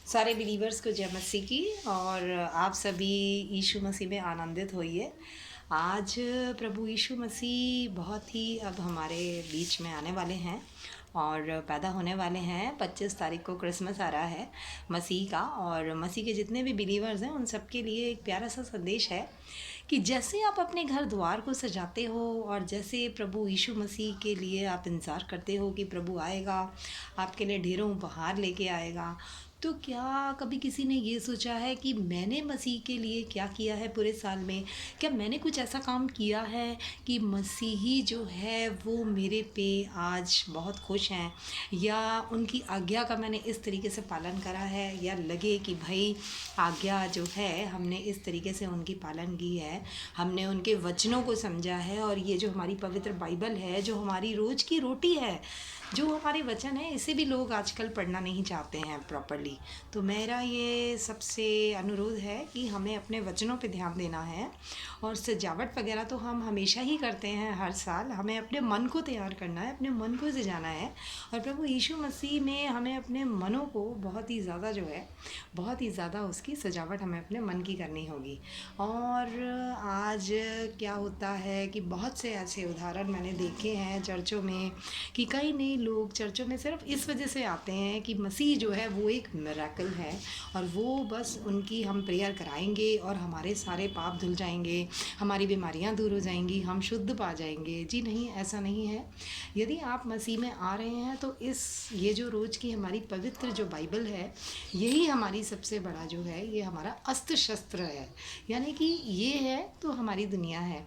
सारे बिलीवर्स को जय मसीह की। और आप सभी यीशु मसीह में आनंदित होइए। आज प्रभु यीशु मसीह बहुत ही अब हमारे बीच में आने वाले हैं और पैदा होने वाले हैं। 25 तारीख को क्रिसमस आ रहा है मसीह का, और मसीह के जितने भी बिलीवर्स हैं उन सब के लिए एक प्यारा सा संदेश है कि जैसे आप अपने घर द्वार को सजाते हो और जैसे प्रभु यीशु मसीह के लिए आप इंतज़ार करते हो कि प्रभु आएगा, आपके लिए ढेरों उपहार लेके आएगा, तो क्या कभी किसी ने ये सोचा है कि मैंने मसीह के लिए क्या किया है पूरे साल में? क्या मैंने कुछ ऐसा काम किया है कि मसीही जो है वो मेरे पे आज बहुत खुश हैं, या उनकी आज्ञा का मैंने इस तरीके से पालन करा है, या लगे कि भाई आज्ञा जो है हमने इस तरीके से उनकी पालन की है, हमने उनके वचनों को समझा है। और ये जो हमारी पवित्र बाइबल है, जो हमारी रोज़ की रोटी है, जो हमारे वचन है, इसे भी लोग आजकल पढ़ना नहीं चाहते हैं प्रॉपरली। तो मेरा ये सबसे अनुरोध है कि हमें अपने वचनों पे ध्यान देना है। और सजावट वगैरह तो हम हमेशा ही करते हैं हर साल। हमें अपने मन को तैयार करना है, अपने मन को सजाना है। और प्रभु यीशु मसीह में हमें अपने मनों को बहुत ही ज़्यादा जो है, बहुत ही ज़्यादा उसकी सजावट हमें अपने मन की करनी होगी। और आज क्या होता है कि बहुत से ऐसे उदाहरण मैंने देखे हैं चर्चों में कि कई नए लोग चर्चों में सिर्फ इस वजह से आते हैं कि मसीह जो है वो एक मिरेकल है, और वो बस उनकी हम प्रेयर कराएंगे और हमारे सारे पाप धुल जाएंगे, हमारी बीमारियां दूर हो जाएंगी, हम शुद्ध पा जाएंगे। जी नहीं, ऐसा नहीं है। यदि आप मसीह में आ रहे हैं तो ये जो रोज़ की हमारी पवित्र जो बाइबल है, यही हमारी सबसे बड़ा जो है, ये हमारा अस्त्र शस्त्र है। यानी कि ये है तो हमारी दुनिया है,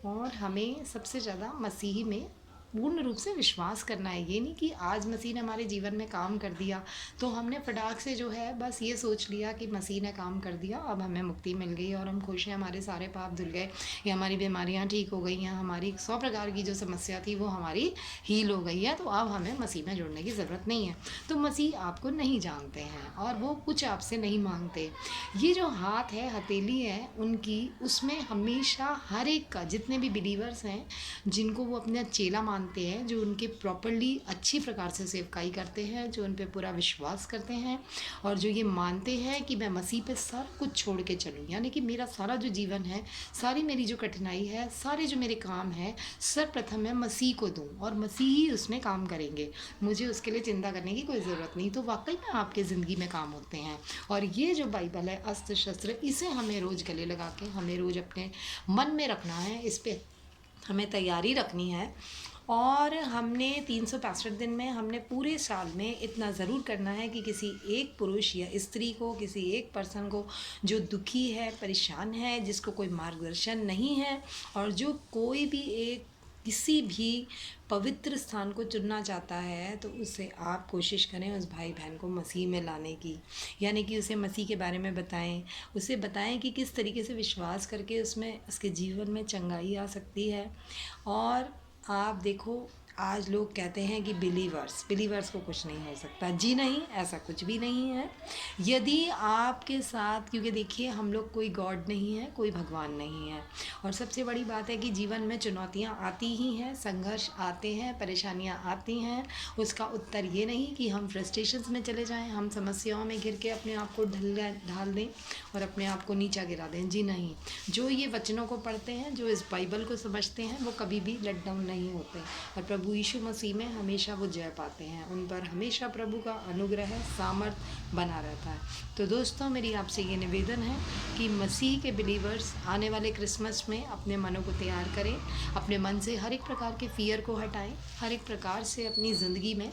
और हमें सबसे ज़्यादा मसीही में पूर्ण रूप से विश्वास करना है। ये नहीं कि आज मसीह ने हमारे जीवन में काम कर दिया तो हमने फटाक से जो है बस ये सोच लिया कि मसीह ने काम कर दिया, अब हमें मुक्ति मिल गई और हम खुश हैं, हमारे सारे पाप धुल गए, या हमारी बीमारियां ठीक हो गई हैं, हमारी 100 प्रकार की जो समस्या थी वो हमारी हील हो गई है, तो अब हमें मसीह में जुड़ने की ज़रूरत नहीं है। तो मसीह आपको नहीं जानते हैं और वो कुछ आपसे नहीं मांगते। ये जो हाथ है, हथेली है उनकी, उसमें हमेशा हर एक का, जितने भी बिलीवर्स हैं जिनको वो अपना चेला मानते हैं, जो उनके प्रॉपरली अच्छी प्रकार से सेवकाई करते हैं, जो उन पे पूरा विश्वास करते हैं, और जो ये मानते हैं कि मैं मसीह पे सब कुछ छोड़ के चलूँ, यानी कि मेरा सारा जो जीवन है, सारी मेरी जो कठिनाई है, सारे जो मेरे काम हैं, सर्वप्रथम मैं मसीह को दूँ और मसीह ही उसमें काम करेंगे, मुझे उसके लिए चिंता करने की कोई ज़रूरत नहीं। तो वाकई में आपके ज़िंदगी में काम होते हैं। और ये जो बाइबल है, अस्त्र शस्त्र, इसे हमें रोज़ गले लगा के हमें रोज़ अपने मन में रखना है, इस पर हमें तैयारी रखनी है। और हमने 365 दिन में, हमने पूरे साल में इतना ज़रूर करना है कि किसी एक पुरुष या स्त्री को, किसी एक पर्सन को जो दुखी है, परेशान है, जिसको कोई मार्गदर्शन नहीं है, और जो कोई भी एक किसी भी पवित्र स्थान को चुनना चाहता है, तो उससे आप कोशिश करें उस भाई बहन को मसीह में लाने की। यानी कि उसे मसीह के बारे में बताएं, उसे बताएं कि किस तरीके से विश्वास करके उसमें, उसके जीवन में चंगाई आ सकती है। और आप देखो, आज लोग कहते हैं कि बिलीवर्स को कुछ नहीं हो सकता। जी नहीं, ऐसा कुछ भी नहीं है। यदि आपके साथ, क्योंकि देखिए हम लोग कोई गॉड नहीं है, कोई भगवान नहीं है, और सबसे बड़ी बात है कि जीवन में चुनौतियाँ आती ही हैं, संघर्ष आते हैं, परेशानियाँ आती हैं। उसका उत्तर ये नहीं कि हम फ्रस्ट्रेशंस में चले जाएं, हम समस्याओं में घिर के अपने आप को ढाल दें और अपने आप को नीचा गिरा दें। जी नहीं, जो ये वचनों को पढ़ते हैं, जो इस बाइबल को समझते हैं, वो कभी भी लेट डाउन नहीं होते, और प्रभु यीशु मसीह में हमेशा वो जय पाते हैं। उन पर हमेशा प्रभु का अनुग्रह, सामर्थ बना रहता है। तो दोस्तों, मेरी आपसे ये निवेदन है कि मसीह के बिलीवर्स आने वाले क्रिसमस में अपने मनों को तैयार करें, अपने मन से हर एक प्रकार के फ़ियर को हटाएं, हर एक प्रकार से अपनी ज़िंदगी में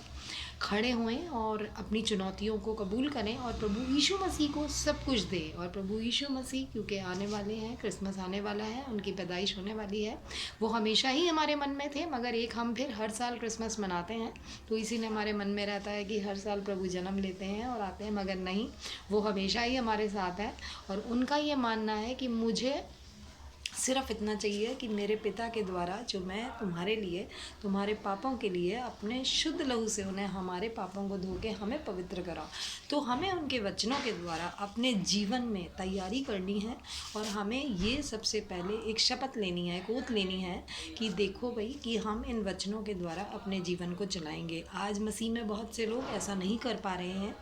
खड़े होएं और अपनी चुनौतियों को कबूल करें, और प्रभु यीशु मसीह को सब कुछ दें। और प्रभु यीशु मसीह क्योंकि आने वाले हैं, क्रिसमस आने वाला है, उनकी पैदाइश होने वाली है, वो हमेशा ही हमारे मन में थे, मगर एक हम फिर हर साल क्रिसमस मनाते हैं, तो इसीलिए हमारे मन में रहता है कि हर साल प्रभु जन्म लेते हैं और आते हैं, मगर नहीं, वो हमेशा ही हमारे साथ है। और उनका ये मानना है कि मुझे सिर्फ इतना चाहिए कि मेरे पिता के द्वारा जो मैं तुम्हारे लिए, तुम्हारे पापों के लिए अपने शुद्ध लहू से उन्हें, हमारे पापों को धो के हमें पवित्र करा। तो हमें उनके वचनों के द्वारा अपने जीवन में तैयारी करनी है और हमें ये सबसे पहले एक शपथ लेनी है, एक ओथ लेनी है कि देखो भाई कि हम इन वचनों के द्वारा अपने जीवन को चलाएंगे। आज मसीह में बहुत से लोग ऐसा नहीं कर पा रहे हैं।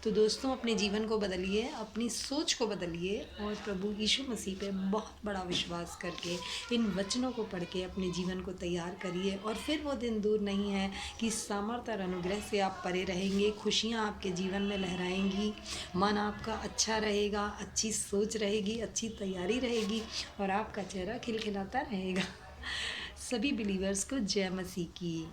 तो दोस्तों, अपने जीवन को बदलिए, अपनी सोच को बदलिए और प्रभु यीशु मसीह पे बहुत बड़ा विश्वास करके इन वचनों को पढ़ के अपने जीवन को तैयार करिए। और फिर वो दिन दूर नहीं है कि सामर्थ और अनुग्रह से आप परे रहेंगे, खुशियाँ आपके जीवन में लहराएंगी, मन आपका अच्छा रहेगा, अच्छी सोच रहेगी, अच्छी तैयारी रहेगी और आपका चेहरा खिलखिलाता रहेगा। सभी बिलीवर्स को जय मसीह की।